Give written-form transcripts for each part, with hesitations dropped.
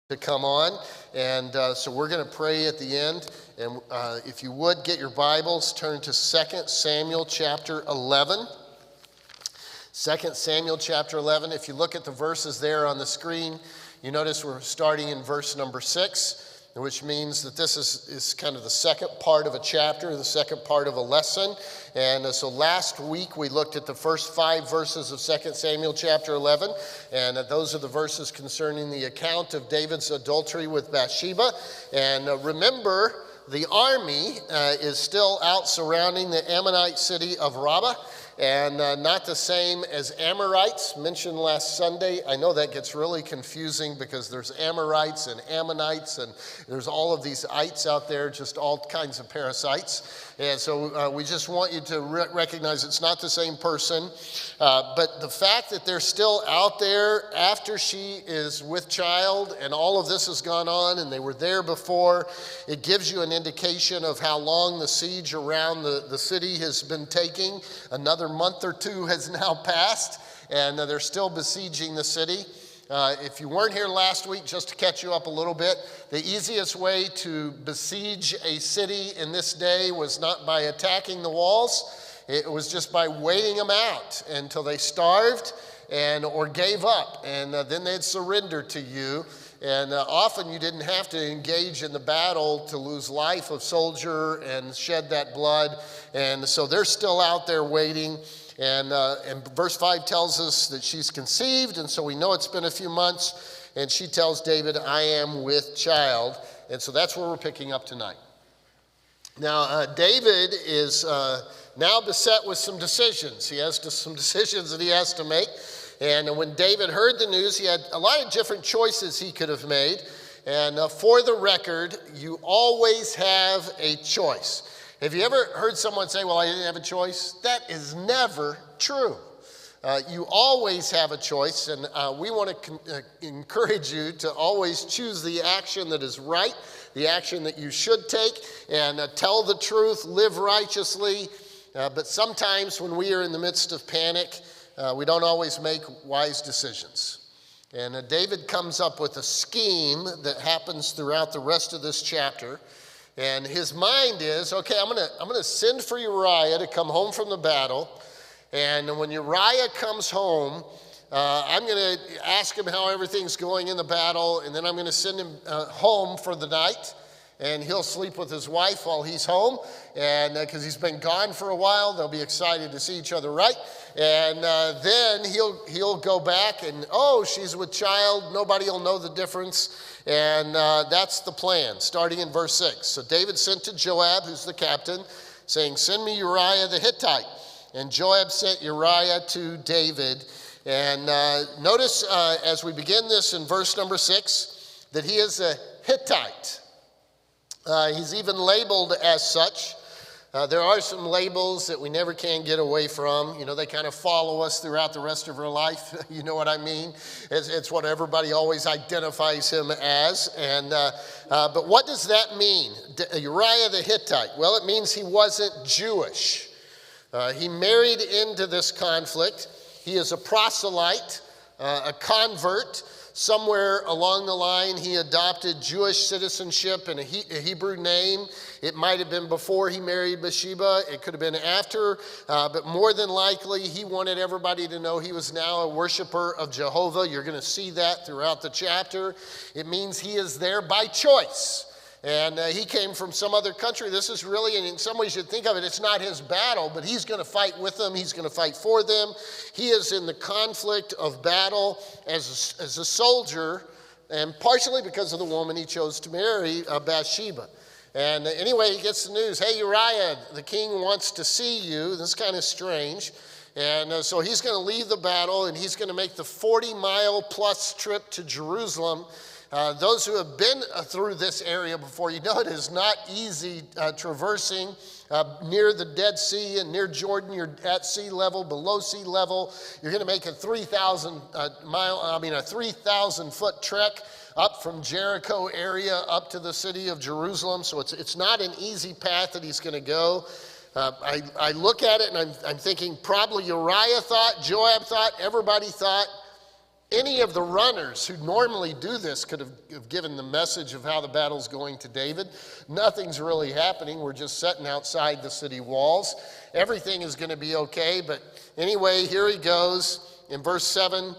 to come on, and so we're going to pray at the end. And if you would get your Bibles, turn to 2 Samuel chapter 11. 2 Samuel chapter 11. If you look at the verses there on the screen, you notice we're starting in verse number 6, which means that this is kind of the second part of a chapter, the second part of a lesson. And so last week we looked at the first 5 verses of 2 Samuel chapter 11, and those are the verses concerning the account of David's adultery with Bathsheba. And remember, the army is still out surrounding the Ammonite city of Rabbah, and not the same as Amorites mentioned last Sunday. I know that gets really confusing because there's Amorites and Ammonites, and there's all of these ites out there, just all kinds of parasites. And so we just want you to recognize it's not the same person. But the fact that they're still out there after she is with child and all of this has gone on and they were there before, it gives you an indication of how long the siege around the city has been taking. Another month or 2 has now passed, and they're still besieging the city. If you weren't here last week, just to catch you up a little bit, the easiest way to besiege a city in this day was not by attacking the walls. It was just by waiting them out until they starved or gave up, and then they'd surrender to you. And often you didn't have to engage in the battle to lose life of soldier and shed that blood. And so they're still out there waiting. And verse 5 tells us that she's conceived, and so we know it's been a few months. And she tells David, I am with child. And so that's where we're picking up tonight. Now, David is now beset with some decisions. He has some decisions that he has to make. And when David heard the news, he had a lot of different choices he could have made. And for the record, you always have a choice. Have you ever heard someone say, well, I didn't have a choice? That is never true. You always have a choice, and we want to encourage you to always choose the action that is right, the action that you should take, and tell the truth, live righteously. But sometimes when we are in the midst of panic, we don't always make wise decisions. And David comes up with a scheme that happens throughout the rest of this chapter. And his mind is, okay, I'm gonna send for Uriah to come home from the battle. And when Uriah comes home, I'm going to ask him how everything's going in the battle. And then I'm going to send him home for the night. And he'll sleep with his wife while he's home. And because he's been gone for a while, they'll be excited to see each other, right? And then he'll go back and, oh, she's with child. Nobody will know the difference. And that's the plan, starting in verse 6. So David sent to Joab, who's the captain, saying, send me Uriah the Hittite. And Joab sent Uriah to David. And notice as we begin this in verse number 6, that he is a Hittite. He's even labeled as such. There are some labels that we never can get away from. You know, they kind of follow us throughout the rest of our life. You know what I mean? It's what everybody always identifies him as. And but what does that mean? Uriah the Hittite. Well, it means he wasn't Jewish. He married into this conflict. He is a proselyte, a convert. Somewhere along the line, he adopted Jewish citizenship and a Hebrew name. It might have been before he married Bathsheba. It could have been after. But more than likely, he wanted everybody to know he was now a worshiper of Jehovah. You're going to see that throughout the chapter. It means he is there by choice. And he came from some other country. This is really, and in some ways you'd think of it, it's not his battle, but he's going to fight with them. He's going to fight for them. He is in the conflict of battle as a soldier, and partially because of the woman he chose to marry, Bathsheba. And anyway, he gets the news, hey, Uriah, the king wants to see you. This is kind of strange. And so he's going to leave the battle, and he's going to make the 40-mile plus trip to Jerusalem. Those who have been through this area before, you know it is not easy traversing near the Dead Sea and near Jordan. You're at sea level, below sea level. You're going to make a 3,000-foot trek up from Jericho area up to the city of Jerusalem. So it's not an easy path that he's going to go. I look at it and I'm thinking probably Uriah thought, Joab thought, everybody thought, Any of the runners who normally do this could have given the message of how the battle's going to David. Nothing's really happening. We're just sitting outside the city walls. Everything is going to be okay. But anyway, here he goes. In verse 7,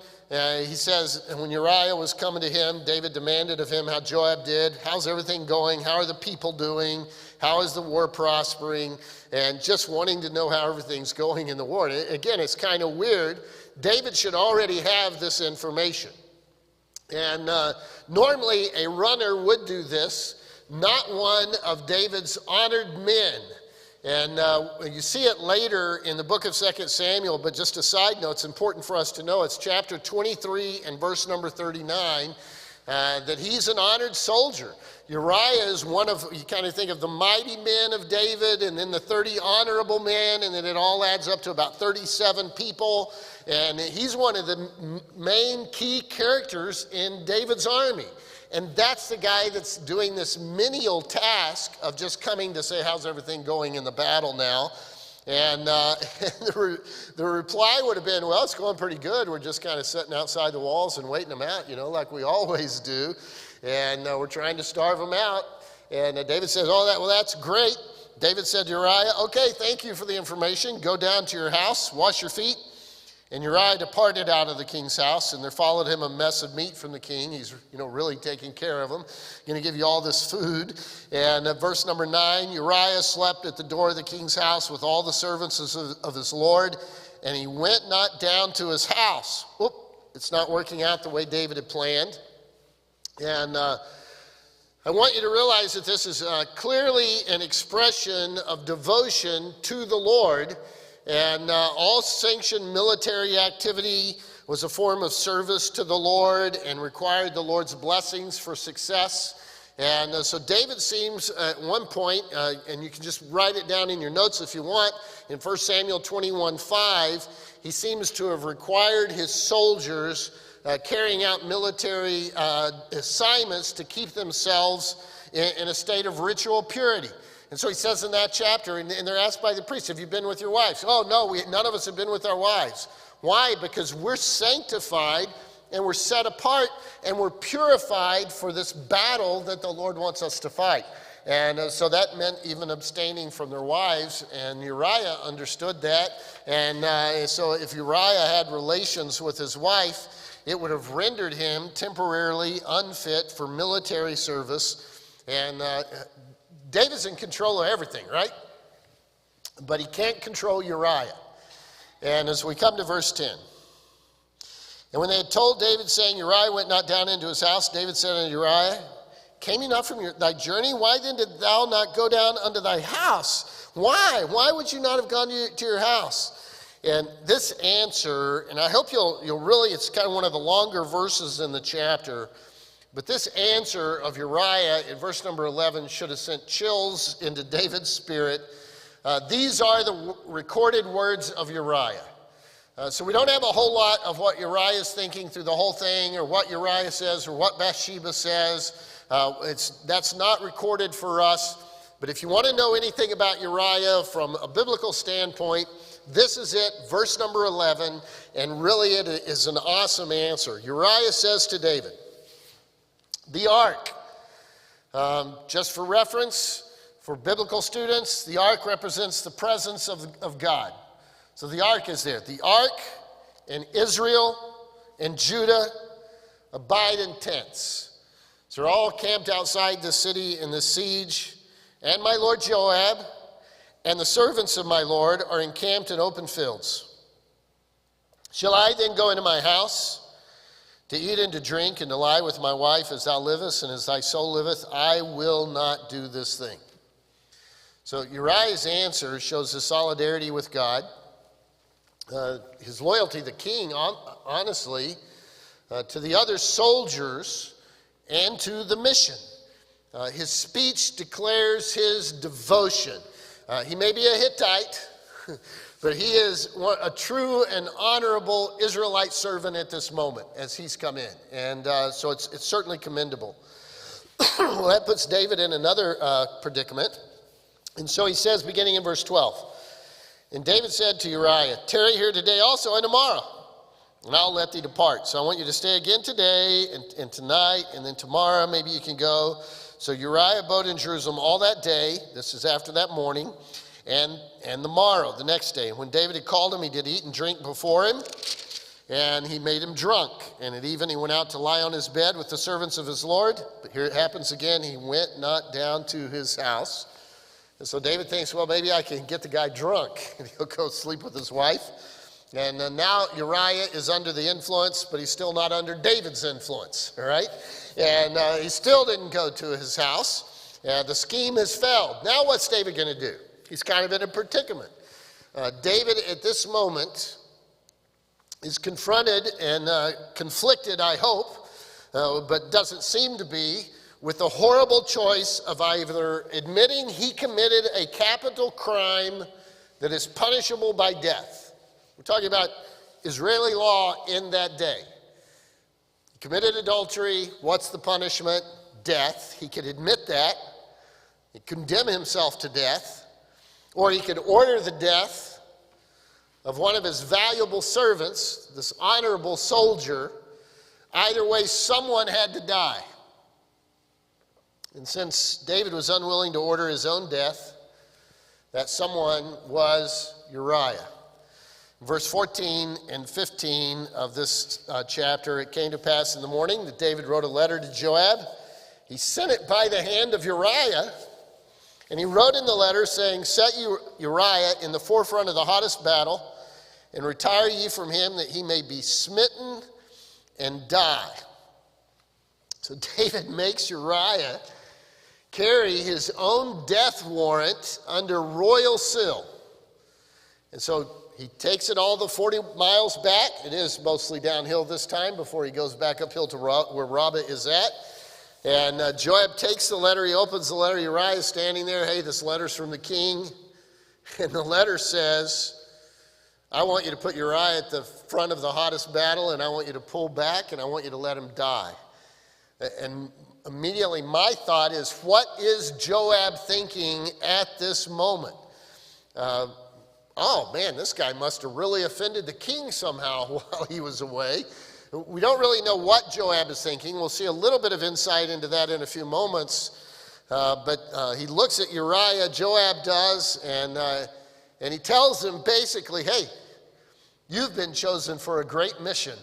he says, and when Uriah was coming to him, David demanded of him how Joab did. How's everything going? How are the people doing? How is the war prospering? And just wanting to know how everything's going in the war. Again, it's kind of weird. David should already have this information. And normally a runner would do this, not one of David's honored men. And you see it later in the book of 2 Samuel, but just a side note, it's important for us to know, it's chapter 23 and verse number 39, that he's an honored soldier. Uriah is one of, you kind of think of the mighty men of David, and then the 30 honorable men, and then it all adds up to about 37 people. And he's one of the main key characters in David's army. And that's the guy that's doing this menial task of just coming to say, how's everything going in the battle now? And the reply would have been, well, it's going pretty good. We're just kind of sitting outside the walls and waiting them out, like we always do. And we're trying to starve them out. And David says, well, that's great. David said to Uriah, okay, thank you for the information. Go down to your house, wash your feet. And Uriah departed out of the king's house, and there followed him a mess of meat from the king. He's, really taking care of him. Going to give you all this food. And verse number 9, Uriah slept at the door of the king's house with all the servants of his lord, and he went not down to his house. Oop, it's not working out the way David had planned. And I want you to realize that this is clearly an expression of devotion to the Lord. And all sanctioned military activity was a form of service to the Lord and required the Lord's blessings for success. And so David seems at one point, and you can just write it down in your notes if you want, in 1 Samuel 21:5, he seems to have required his soldiers carrying out military assignments to keep themselves in a state of ritual purity. And so he says in that chapter, and they're asked by the priest, have you been with your wives? Oh, no, none of us have been with our wives. Why? Because we're sanctified and we're set apart and we're purified for this battle that the Lord wants us to fight. And so that meant even abstaining from their wives, and Uriah understood that. And so if Uriah had relations with his wife, it would have rendered him temporarily unfit for military service. And David's in control of everything, right? But he can't control Uriah. And as we come to verse 10, and when they had told David, saying, Uriah went not down into his house, David said unto Uriah, came you not from thy journey? Why then did thou not go down unto thy house? Why? Why would you not have gone to your house? And this answer, and I hope you'll really, it's kind of one of the longer verses in the chapter, but this answer of Uriah in verse number 11 should have sent chills into David's spirit. These are the recorded words of Uriah. So we don't have a whole lot of what Uriah is thinking through the whole thing, or what Uriah says, or what Bathsheba says. That's not recorded for us. But if you want to know anything about Uriah from a biblical standpoint, this is it, verse number 11, and really it is an awesome answer. Uriah says to David, the ark, just for reference, for biblical students, the ark represents the presence of God. So the ark is there. The ark and Israel and Judah abide in tents. So they're all camped outside the city in the siege. And my lord Joab and the servants of my lord are encamped in open fields. Shall I then go into my house to eat and to drink and to lie with my wife as thou livest and as thy soul liveth? I will not do this thing. So Uriah's answer shows his solidarity with God, his loyalty to the king, honestly, to the other soldiers, and to the mission. His speech declares his devotion. He may be a Hittite, but he is a true and honorable Israelite servant at this moment as he's come in. And so it's certainly commendable. Well, that puts David in another predicament. And so he says, beginning in verse 12, and David said to Uriah, tarry here today also and tomorrow. and I'll let thee depart. So I want you to stay again today and tonight, and then tomorrow maybe you can go. So Uriah abode in Jerusalem all that day. This is after that morning. And the morrow, the next day. And when David had called him, he did eat and drink before him. And he made him drunk. And at even he went out to lie on his bed with the servants of his Lord. But here it happens again, he went not down to his house. And so David thinks, well, maybe I can get the guy drunk. And he'll go sleep with his wife. And now Uriah is under the influence, but he's still not under David's influence, all right? And he still didn't go to his house. The scheme has failed. Now what's David going to do? He's kind of in a predicament. David at this moment is confronted and conflicted, I hope, but doesn't seem to be, with the horrible choice of either admitting he committed a capital crime that is punishable by death. We're talking about Israeli law in that day. He committed adultery. What's the punishment? Death. He could admit that. He condemn himself to death. Or he could order the death of one of his valuable servants, this honorable soldier. Either way, someone had to die. And since David was unwilling to order his own death, that someone was Uriah. Verse 14 and 15 of this chapter, it came to pass in the morning that David wrote a letter to Joab. He sent it by the hand of Uriah. And he wrote in the letter saying, set Uriah in the forefront of the hottest battle, and retire ye from him that he may be smitten and die. So David makes Uriah carry his own death warrant under royal seal. And so he takes it all the 40 miles back. It is mostly downhill this time before he goes back uphill to where Rabbah is at. And Joab takes the letter. He opens the letter. Uriah is standing there. Hey, this letter's from the king. And the letter says, I want you to put Uriah at the front of the hottest battle, and I want you to pull back, and I want you to let him die. And immediately my thought is, what is Joab thinking at this moment? Oh, man, this guy must have really offended the king somehow while he was away. We don't really know what Joab is thinking. We'll see a little bit of insight into that in a few moments. But he looks at Uriah, Joab does, and he tells him basically, hey, you've been chosen for a great mission.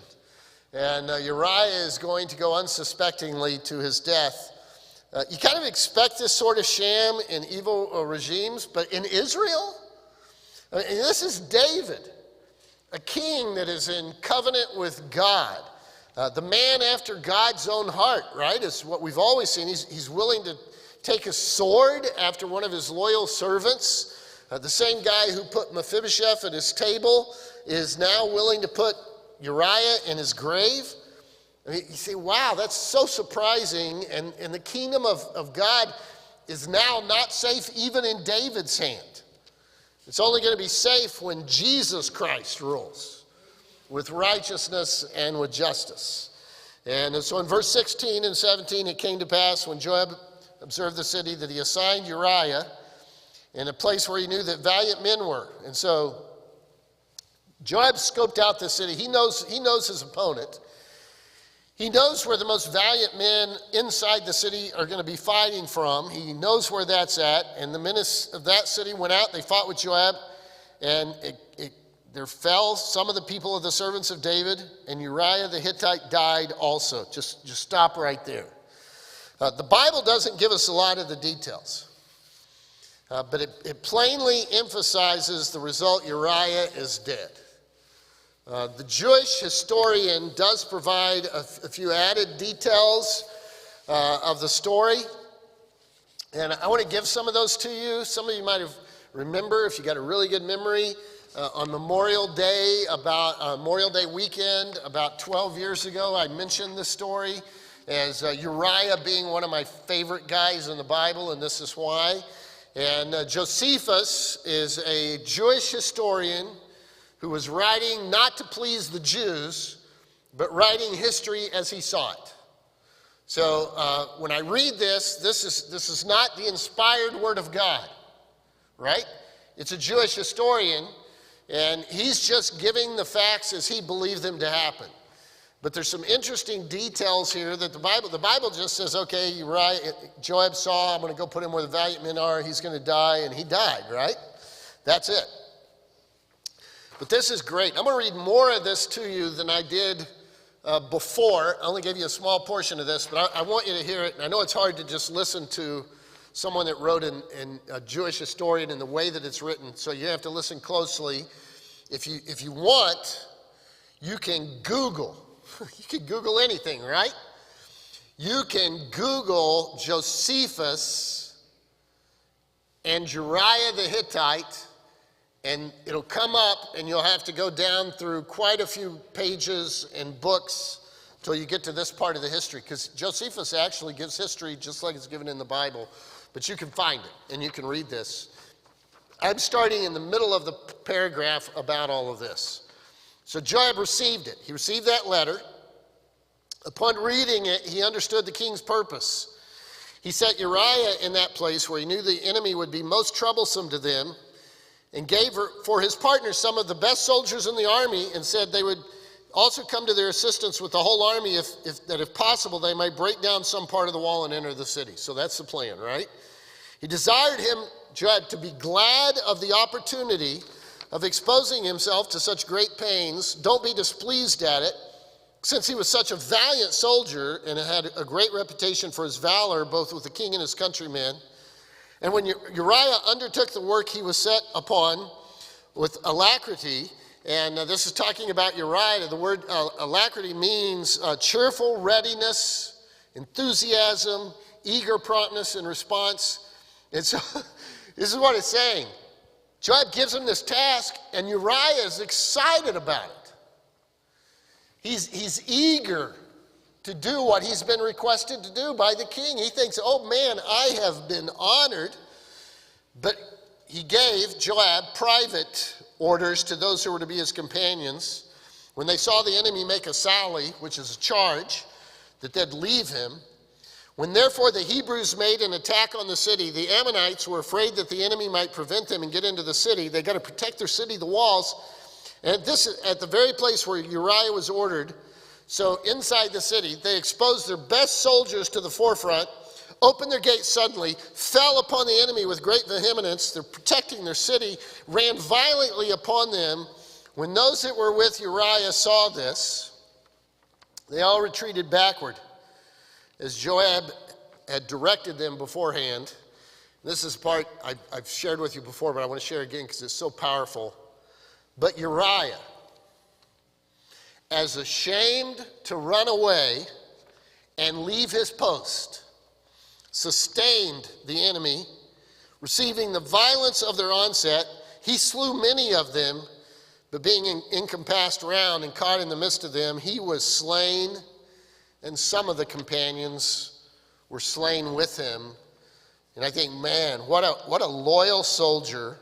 And Uriah is going to go unsuspectingly to his death. You kind of expect this sort of sham in evil regimes, but in Israel, I mean, this is David, a king that is in covenant with God. The man after God's own heart, right, is what we've always seen. He's willing to take a sword after one of his loyal servants. The same guy who put Mephibosheth at his table is now willing to put Uriah in his grave. I mean, you say, wow, that's so surprising. And the kingdom of God is now not safe even in David's hand. It's only going to be safe when Jesus Christ rules with righteousness and with justice. And so in verse 16 and 17, it came to pass when Joab observed the city that he assigned Uriah in a place where he knew that valiant men were. And so Joab scoped out the city. He knows his opponent. He knows where the most valiant men inside the city are going to be fighting from. He knows where that's at. And the men of that city went out. They fought with Joab. And there fell some of the people of the servants of David. And Uriah the Hittite died also. Just stop right there. The Bible doesn't give us a lot of the details. But it plainly emphasizes the result: Uriah is dead. The Jewish historian does provide a few added details of the story. And I want to give some of those to you. Some of you might remember, if you got a really good memory, on Memorial Day weekend, about 12 years ago, I mentioned this story as Uriah being one of my favorite guys in the Bible, and this is why. And Josephus is a Jewish historian who was writing not to please the Jews, but writing history as he saw it. So when I read this is not the inspired word of God, right? It's a Jewish historian And he's just giving the facts as he believed them to happen. But there's some interesting details here that the Bible just says, okay, Uriah, Joab saw, I'm going to go put him where the valiant men are, he's going to die, and he died, right? That's it. But this is great. I'm going to read more of this to you than I did before. I only gave you a small portion of this, but I want you to hear it. And I know it's hard to just listen to someone that wrote in a Jewish historian in the way that it's written, so you have to listen closely. If you want, you can Google. You can Google anything, right? You can Google Josephus and Uriah the Hittite, and it'll come up, and you'll have to go down through quite a few pages and books till you get to this part of the history, because Josephus actually gives history just like it's given in the Bible, but you can find it, and you can read this. I'm starting in the middle of the paragraph about all of this. So Joab received it. He received that letter. Upon reading it, he understood the king's purpose. He set Uriah in that place where he knew the enemy would be most troublesome to them, and gave for his partners some of the best soldiers in the army, and said they would also come to their assistance with the whole army if possible they might break down some part of the wall and enter the city. So that's the plan, right? He desired him, Joab, to be glad of the opportunity of exposing himself to such great pains. Don't be displeased at it, since he was such a valiant soldier and had a great reputation for his valor, both with the king and his countrymen. And when Uriah undertook the work he was set upon with alacrity, and this is talking about Uriah, the word alacrity means cheerful readiness, enthusiasm, eager promptness in response. And so this is what it's saying. Joab gives him this task, and Uriah is excited about it. He's eager to do what he's been requested to do by the king. He thinks, oh man, I have been honored. But he gave Joab private orders to those who were to be his companions. When they saw the enemy make a sally, which is a charge, that they'd leave him. When therefore the Hebrews made an attack on the city, the Ammonites were afraid that the enemy might prevent them and get into the city. They got to protect their city, the walls. And this is at the very place where Uriah was ordered. So inside the city, they exposed their best soldiers to the forefront, opened their gates suddenly, fell upon the enemy with great vehemence. They're protecting their city, ran violently upon them. When those that were with Uriah saw this, they all retreated backward, as Joab had directed them beforehand. This is part I've shared with you before, but I want to share again because it's so powerful. But Uriah, as ashamed to run away and leave his post, sustained the enemy, receiving the violence of their onset. He slew many of them, but being encompassed round and caught in the midst of them, he was slain, and some of the companions were slain with him. And I think, man, what a loyal soldier.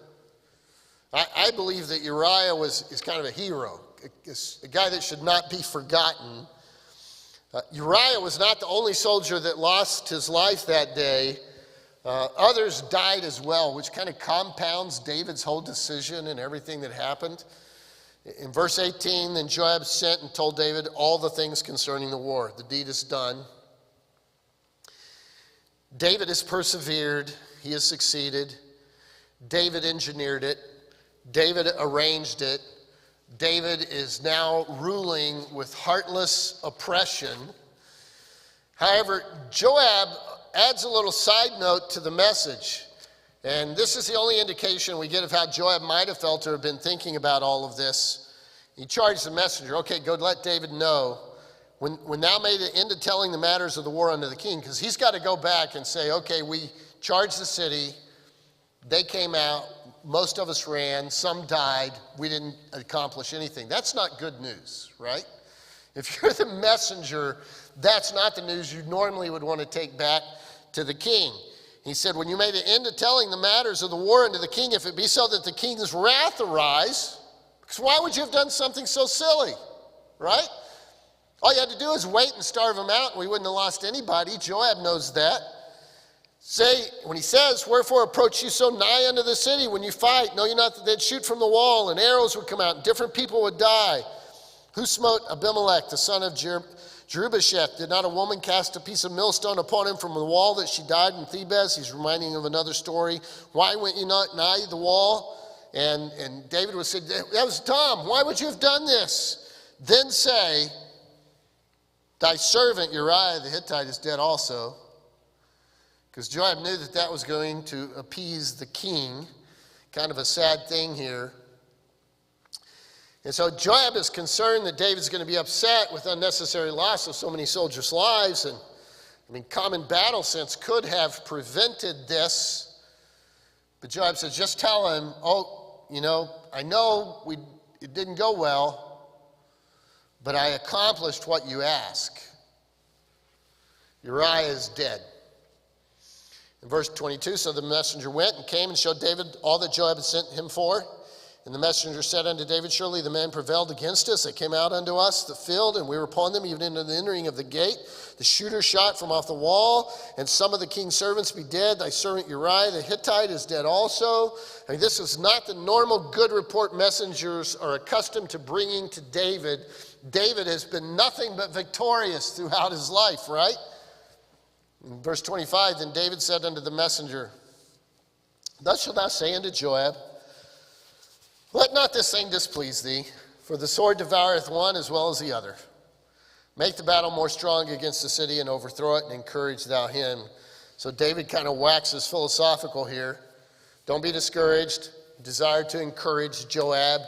I believe that Uriah is kind of a hero, a guy that should not be forgotten. Uriah was not the only soldier that lost his life that day. Others died as well, which kind of compounds David's whole decision and everything that happened. In verse 18, then Joab sent and told David all the things concerning the war. The deed is done. David has persevered. He has succeeded. David engineered it. David arranged it. David is now ruling with heartless oppression. However, Joab adds a little side note to the message. And this is the only indication we get of how Joab might have felt or have been thinking about all of this. He charged the messenger, okay, go let David know. When thou made an end of telling the matters of the war unto the king, because he's got to go back and say, okay, we charged the city. They came out. Most of us ran, some died, we didn't accomplish anything. That's not good news, right? If you're the messenger, that's not the news you normally would want to take back to the king. He said, when you made an end of telling the matters of the war unto the king, if it be so that the king's wrath arise, because why would you have done something so silly, right? All you had to do is wait and starve him out, and we wouldn't have lost anybody. Joab knows that. when he says, wherefore approach you so nigh unto the city when you fight? Know you not that they'd shoot from the wall, and arrows would come out, and different people would die? Who smote Abimelech, the son of Jerubasheth? Did not a woman cast a piece of millstone upon him from the wall that she died in Thebez? He's reminding of another story. Why went you not nigh the wall? And David would say, that was Tom. Why would you have done this? Then say, thy servant Uriah the Hittite is dead also. Because Joab knew that that was going to appease the king. Kind of a sad thing here. And so Joab is concerned that David's going to be upset with unnecessary loss of so many soldiers' lives. And I mean, common battle sense could have prevented this. But Joab says, just tell him, I know it didn't go well, but I accomplished what you ask. Uriah is dead. In verse 22, so the messenger went and came and showed David all that Joab had sent him for. And the messenger said unto David, surely the men prevailed against us. They came out unto us the field, and we were upon them even into the entering of the gate. The shooter shot from off the wall, and some of the king's servants be dead. Thy servant Uriah the Hittite is dead also. I mean, this is not the normal good report messengers are accustomed to bringing to David. David has been nothing but victorious throughout his life, right? In verse 25, then David said unto the messenger, thus shalt thou say unto Joab, let not this thing displease thee, for the sword devoureth one as well as the other. Make the battle more strong against the city and overthrow it, and encourage thou him. So David kind of waxes philosophical here. Don't be discouraged. Desire to encourage Joab.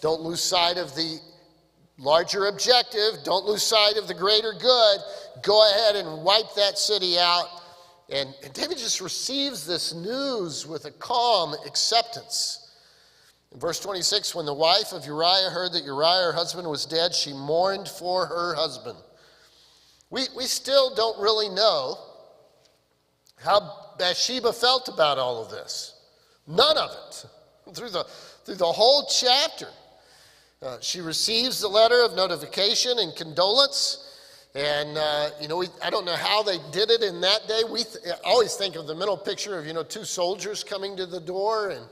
Don't lose sight of the larger objective. Don't lose sight of the greater good. Go ahead and wipe that city out. And David just receives this news with a calm acceptance. In verse 26, when the wife of Uriah heard that Uriah, her husband, was dead, she mourned for her husband. We still don't really know how Bathsheba felt about all of this. None of it. Through the whole chapter. She receives the letter of notification and condolence. And, I don't know how they did it in that day. I always think of the mental picture of, two soldiers coming to the door, and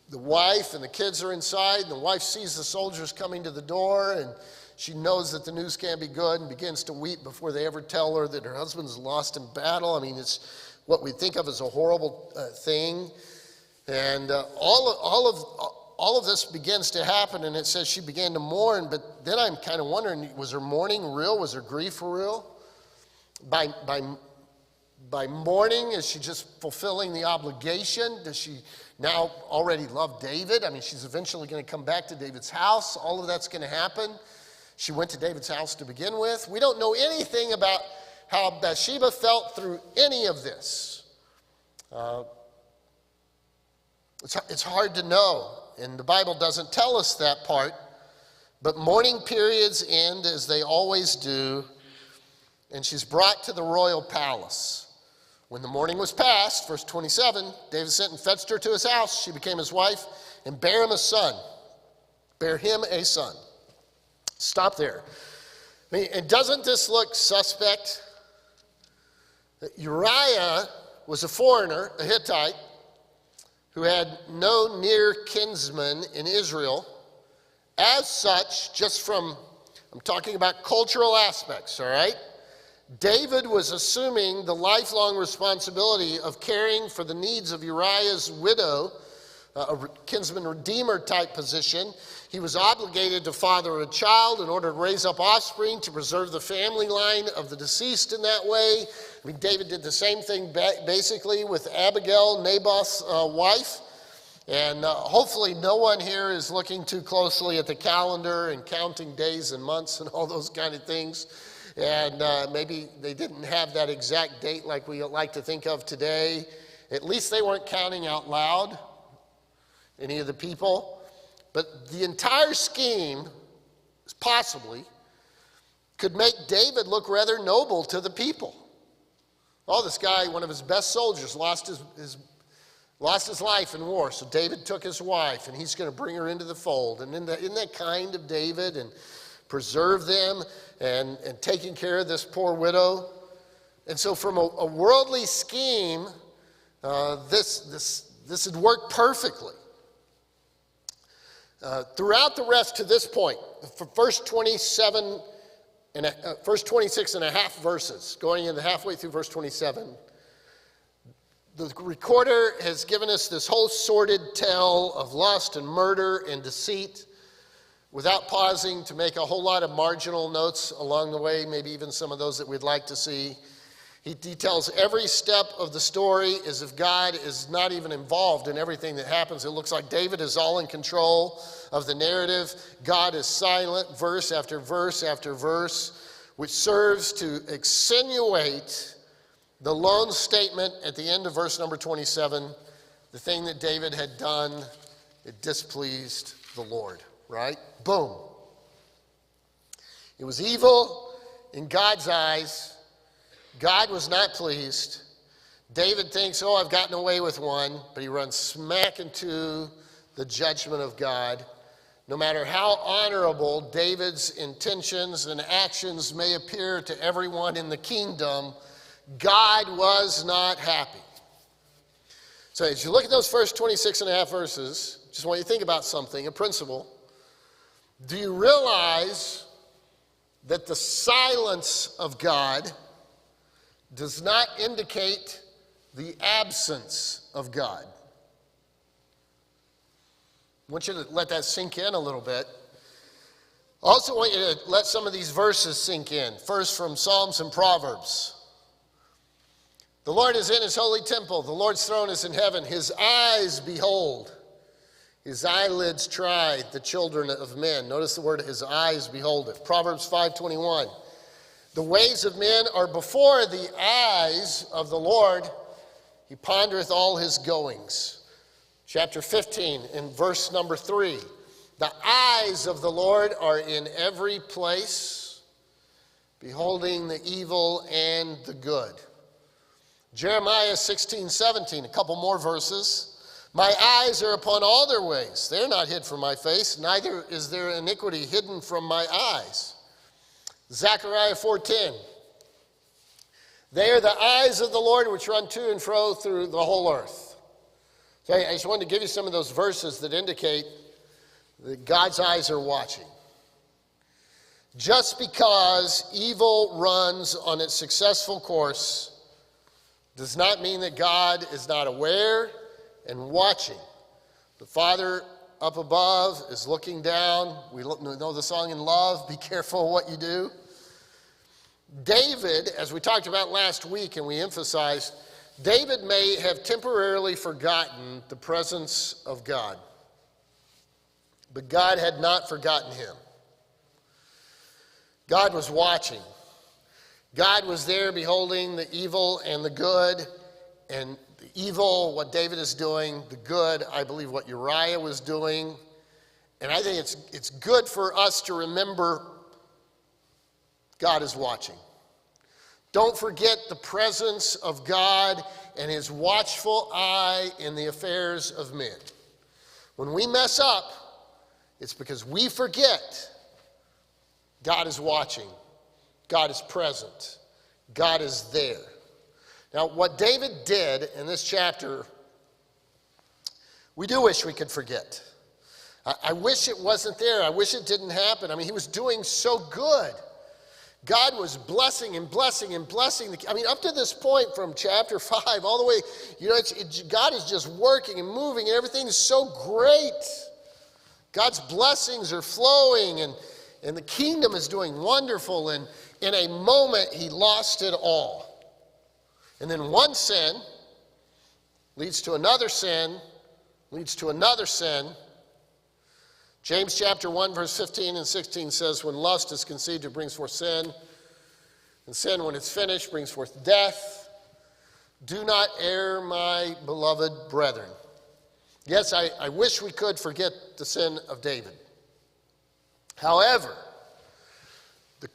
the wife and the kids are inside, and the wife sees the soldiers coming to the door, and she knows that the news can't be good and begins to weep before they ever tell her that her husband's lost in battle. I mean, it's what we think of as a horrible thing. And all of this begins to happen, and it says she began to mourn, but then I'm kind of wondering, was her mourning real? Was her grief for real? By mourning, is she just fulfilling the obligation? Does she now already love David? I mean, she's eventually going to come back to David's house. All of that's going to happen. She went to David's house to begin with. We don't know anything about how Bathsheba felt through any of this. It's hard to know, and the Bible doesn't tell us that part. But mourning periods end as they always do, and she's brought to the royal palace. When the mourning was past, verse 27, David sent and fetched her to his house. She became his wife and bare him a son. Bare him a son. Stop there. I mean, and doesn't this look suspect? Uriah was a foreigner, a Hittite, who had no near kinsman in Israel. As such, I'm talking about cultural aspects, all right? David was assuming the lifelong responsibility of caring for the needs of Uriah's widow, a kinsman redeemer type position. He was obligated to father a child in order to raise up offspring to preserve the family line of the deceased in that way. I mean, David did the same thing basically with Abigail, Naboth's wife. And hopefully no one here is looking too closely at the calendar and counting days and months and all those kind of things. And maybe they didn't have that exact date like we like to think of today. At least they weren't counting out loud, any of the people. But the entire scheme, possibly, could make David look rather noble to the people. Oh, this guy, one of his best soldiers, lost his life in war. So David took his wife, and he's going to bring her into the fold. And isn't that kind of David? And preserve them and taking care of this poor widow. And so from a worldly scheme, this had worked perfectly. Throughout the rest to this point, for first 26 and a half verses, going into halfway through verse 27, the recorder has given us this whole sordid tale of lust and murder and deceit without pausing to make a whole lot of marginal notes along the way, maybe even some of those that we'd like to see. He details every step of the story as if God is not even involved in everything that happens. It looks like David is all in control of the narrative. God is silent, verse after verse after verse, which serves to extenuate the lone statement at the end of verse number 27, the thing that David had done, it displeased the Lord, right? Boom. It was evil in God's eyes. God was not pleased. David thinks, oh, I've gotten away with one, but he runs smack into the judgment of God. No matter how honorable David's intentions and actions may appear to everyone in the kingdom, God was not happy. So as you look at those first 26 and a half verses, just want you to think about something, a principle. Do you realize that the silence of God does not indicate the absence of God? I want you to let that sink in a little bit. I also want you to let some of these verses sink in. First from Psalms and Proverbs. The Lord is in his holy temple. The Lord's throne is in heaven. His eyes behold. His eyelids try the children of men. Notice the word his eyes behold it. Proverbs 5:21. The ways of men are before the eyes of the Lord. He pondereth all his goings. Chapter 15 in verse number 3. The eyes of the Lord are in every place, beholding the evil and the good. Jeremiah 16:17, a couple more verses. My eyes are upon all their ways. They're not hid from my face, neither is their iniquity hidden from my eyes. Zechariah 4:10. They are the eyes of the Lord which run to and fro through the whole earth. So I just wanted to give you some of those verses that indicate that God's eyes are watching. Just because evil runs on its successful course does not mean that God is not aware and watching. The Father up above is looking down. We know the song in love, be careful what you do. David, as we talked about last week and we emphasized, David may have temporarily forgotten the presence of God. But God had not forgotten him. God was watching. God was there beholding the evil and the good. And the evil, what David is doing, the good, I believe what Uriah was doing. And I think it's good for us to remember God is watching. Don't forget the presence of God and his watchful eye in the affairs of men. When we mess up, it's because we forget God is watching. God is present. God is there. Now, what David did in this chapter, we do wish we could forget. I wish it wasn't there. I wish it didn't happen. I mean, he was doing so good. God was blessing and blessing and blessing. Up to this point from chapter 5 all the way, God is just working and moving and everything is so great. God's blessings are flowing and the kingdom is doing wonderful. And in a moment, he lost it all. And then one sin leads to another sin, leads to another sin. James chapter 1, verse 15 and 16 says, when lust is conceived, it brings forth sin. And sin, when it's finished, brings forth death. Do not err, my beloved brethren. Yes, I wish we could forget the sin of David. However, the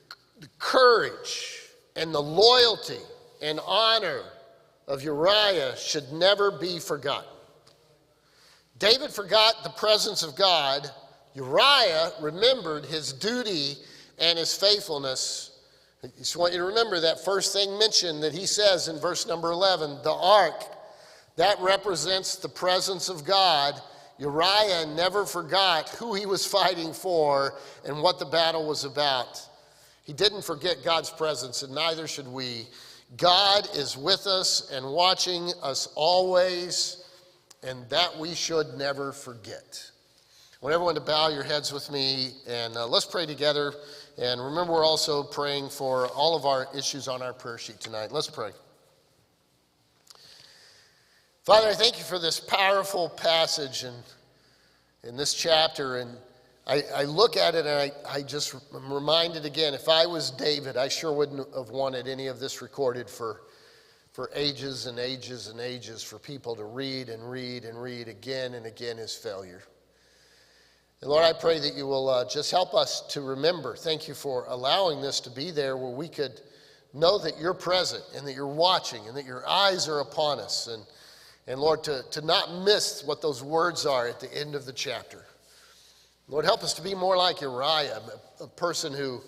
courage and the loyalty and honor of Uriah should never be forgotten. David forgot the presence of God. Uriah remembered his duty and his faithfulness I just want you to remember that first thing mentioned that he says in verse number 11, the ark, that represents the presence of God. Uriah never forgot who he was fighting for and what the battle was about. He didn't forget God's presence, and neither should we. God is with us and watching us always, and that we should never forget. I want everyone to bow your heads with me, and let's pray together. And remember, we're also praying for all of our issues on our prayer sheet tonight. Let's pray. Father, I thank you for this powerful passage in this chapter. And I look at it and I just am reminded again, if I was David, I sure wouldn't have wanted any of this recorded for ages and ages and ages, for people to read and read and read again and again his failure. And Lord, I pray that you will just help us to remember. Thank you for allowing this to be there where we could know that you're present and that you're watching and that your eyes are upon us. And Lord, to not miss what those words are at the end of the chapter. Lord, help us to be more like Uriah, a person who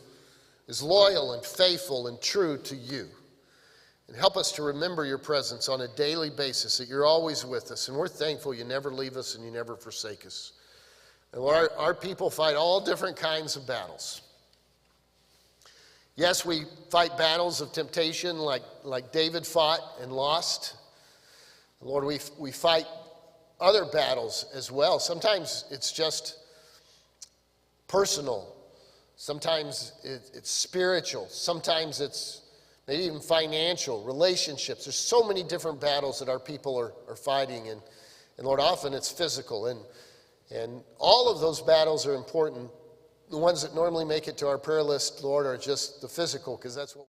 is loyal and faithful and true to you. And help us to remember your presence on a daily basis, that you're always with us. And we're thankful you never leave us and you never forsake us. And Lord, our people fight all different kinds of battles. Yes, we fight battles of temptation like David fought and lost. Lord, we fight other battles as well. Sometimes it's just personal. Sometimes it's spiritual. Sometimes it's maybe even financial, relationships. There's so many different battles that our people are fighting. And Lord, often it's physical. And all of those battles are important. The ones that normally make it to our prayer list, Lord, are just the physical, because that's what